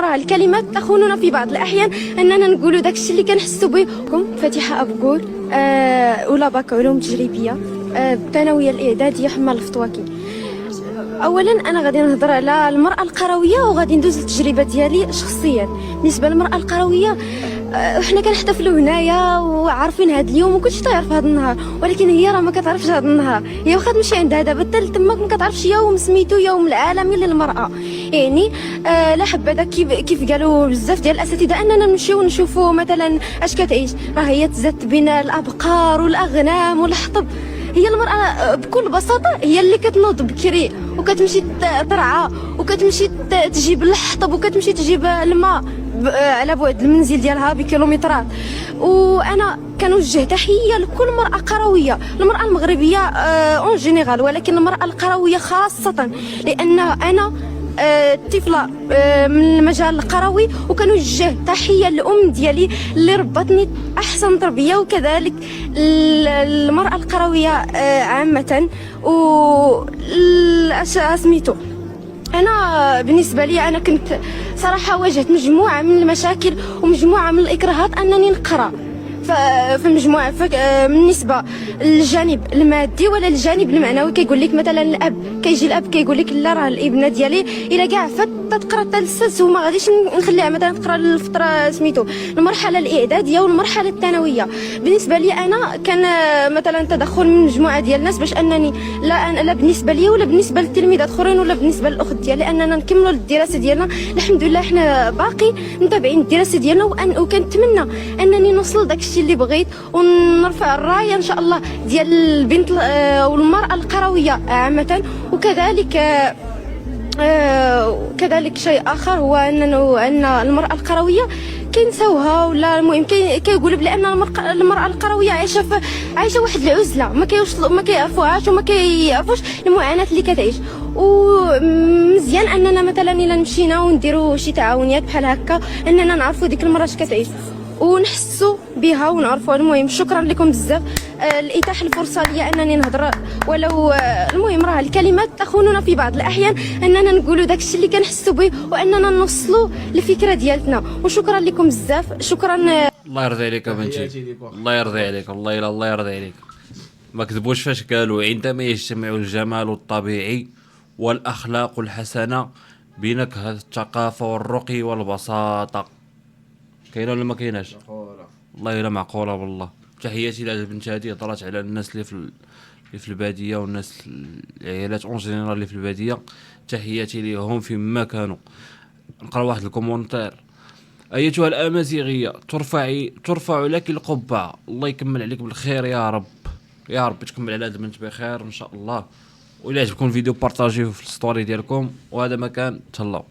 راه الكلمات تخوننا في بعض الاحيان اننا نقولوا داك الشيء اللي كنحسوا به. فاتحه ابقول اولى باك علوم تجريبيه، الثانويه الاعداديه حمال الفطواكي. اولا انا غادي نهضر على المراه القرويه وغادي ندوز التجربه ديالي شخصيا. بالنسبه للمراه القرويه، حنا كنحتفلوا هنايا وعارفين هذا اليوم وكلشي تعرف هذا النهار، ولكن هي راه ما كتعرفش هذا النهار. هي واخا تمشي عندها دابا حتى تماك ما كتعرفش يوم سميتو يوم العالمي للمراه. يعني لا حبذا كيف قالوا بزاف ديال الاساتذه اننا نمشيو نشوفوا مثلا اش كتعيش. راه هي تزات بين الابقار والاغنام والحطب. هي المراه بكل بساطه هي اللي كتنوض بكري وكتمشي ترعى وكتمشي تجيب الحطب وكتمشي تجيب الماء على بعد المنزل ديالها بكيلومترات. وانا كنوجه تحيه لكل مراه قرويه، المراه المغربيه اون جينيرال، ولكن المراه القرويه خاصه، لان انا طفله من المجال القروي، وكنوجه تحيه للام ديالي اللي ربطني احسن تربيه، وكذلك المراه القرويه عامه. و سميتو انا بالنسبه لي انا كنت صراحه واجهت مجموعه من المشاكل ومجموعه من الاكراهات انني نقرا في المجموعه. بالنسبه للجانب المادي ولا الجانب المعنوي، كيقول لك مثلا الاب، كيجي الاب كيقول لك لا راه الابنه ديالي الا كاع تقرا حتى للسادس وما غاديش نخليها مثلا تقرا الفتره سميتو المرحله الاعداديه والمرحله الثانويه. بالنسبه لي انا كان مثلا تدخل من مجموعه ديال الناس باش انني لا بالنسبه لي ولا بالنسبه للتلميذات اخرين ولا بالنسبه للاخت ديالي اننا نكملوا الدراسه ديالنا. الحمد لله حنا باقي متابعين الدراسه ديالنا، وكنتمنى انني نوصل داك الشيء اللي بغيت ونرفع الرايه ان شاء الله ديال البنت والمراه القرويه عامه. وكذلك شيء اخر هو ان المراه القرويه كينساوها، ولا المهم كيقولوا بان المراه القرويه عايشه واحد العزله، ما كيعرفوهاش وما كيعرفوش المعاناه اللي كتعيش. ومزيان اننا مثلا الا مشينا ونديروا شي تعاونيات بحال هكا اننا نعرفوا ديك المراه اش كتعيش ونحسوا بها ونعرفوا. المهم شكرا لكم بزاف لإتاحة الفرصه لي انني نهضر، ولو المهم راه الكلمات تخوننا في بعض الاحيان اننا نقولوا داك الشيء اللي كنحسوا به واننا نوصلوا الفكره ديالتنا. وشكرا لكم بزاف. شكرا. الله يرضي عليك يا بنتي، الله يرضي عليك، والله الا الله يرضي عليك. ما كذبوش فاش قالوا عندما يجتمع الجمال الطبيعي والاخلاق الحسنه بنكهه الثقافه والرقي والبساطه. كاينه ولا ما كايناش؟ والله الا معقوله بالله. تحياتي للبنت هذه، هضرات على الناس اللي في الباديه والناس العائلات اون جينيرال اللي في الباديه. تحياتي ليهم فيما كانوا. نقرا واحد الكومونتير: ايتها الامازيغيه ترفع لك القبعه، الله يكمل عليك بالخير يا رب، يا رب تكمل على هذا البنت بخير ان شاء الله. وإلا عجبكم الفيديو بارطاجيوه في الستوري ديالكم، وهذا مكان تهلاو.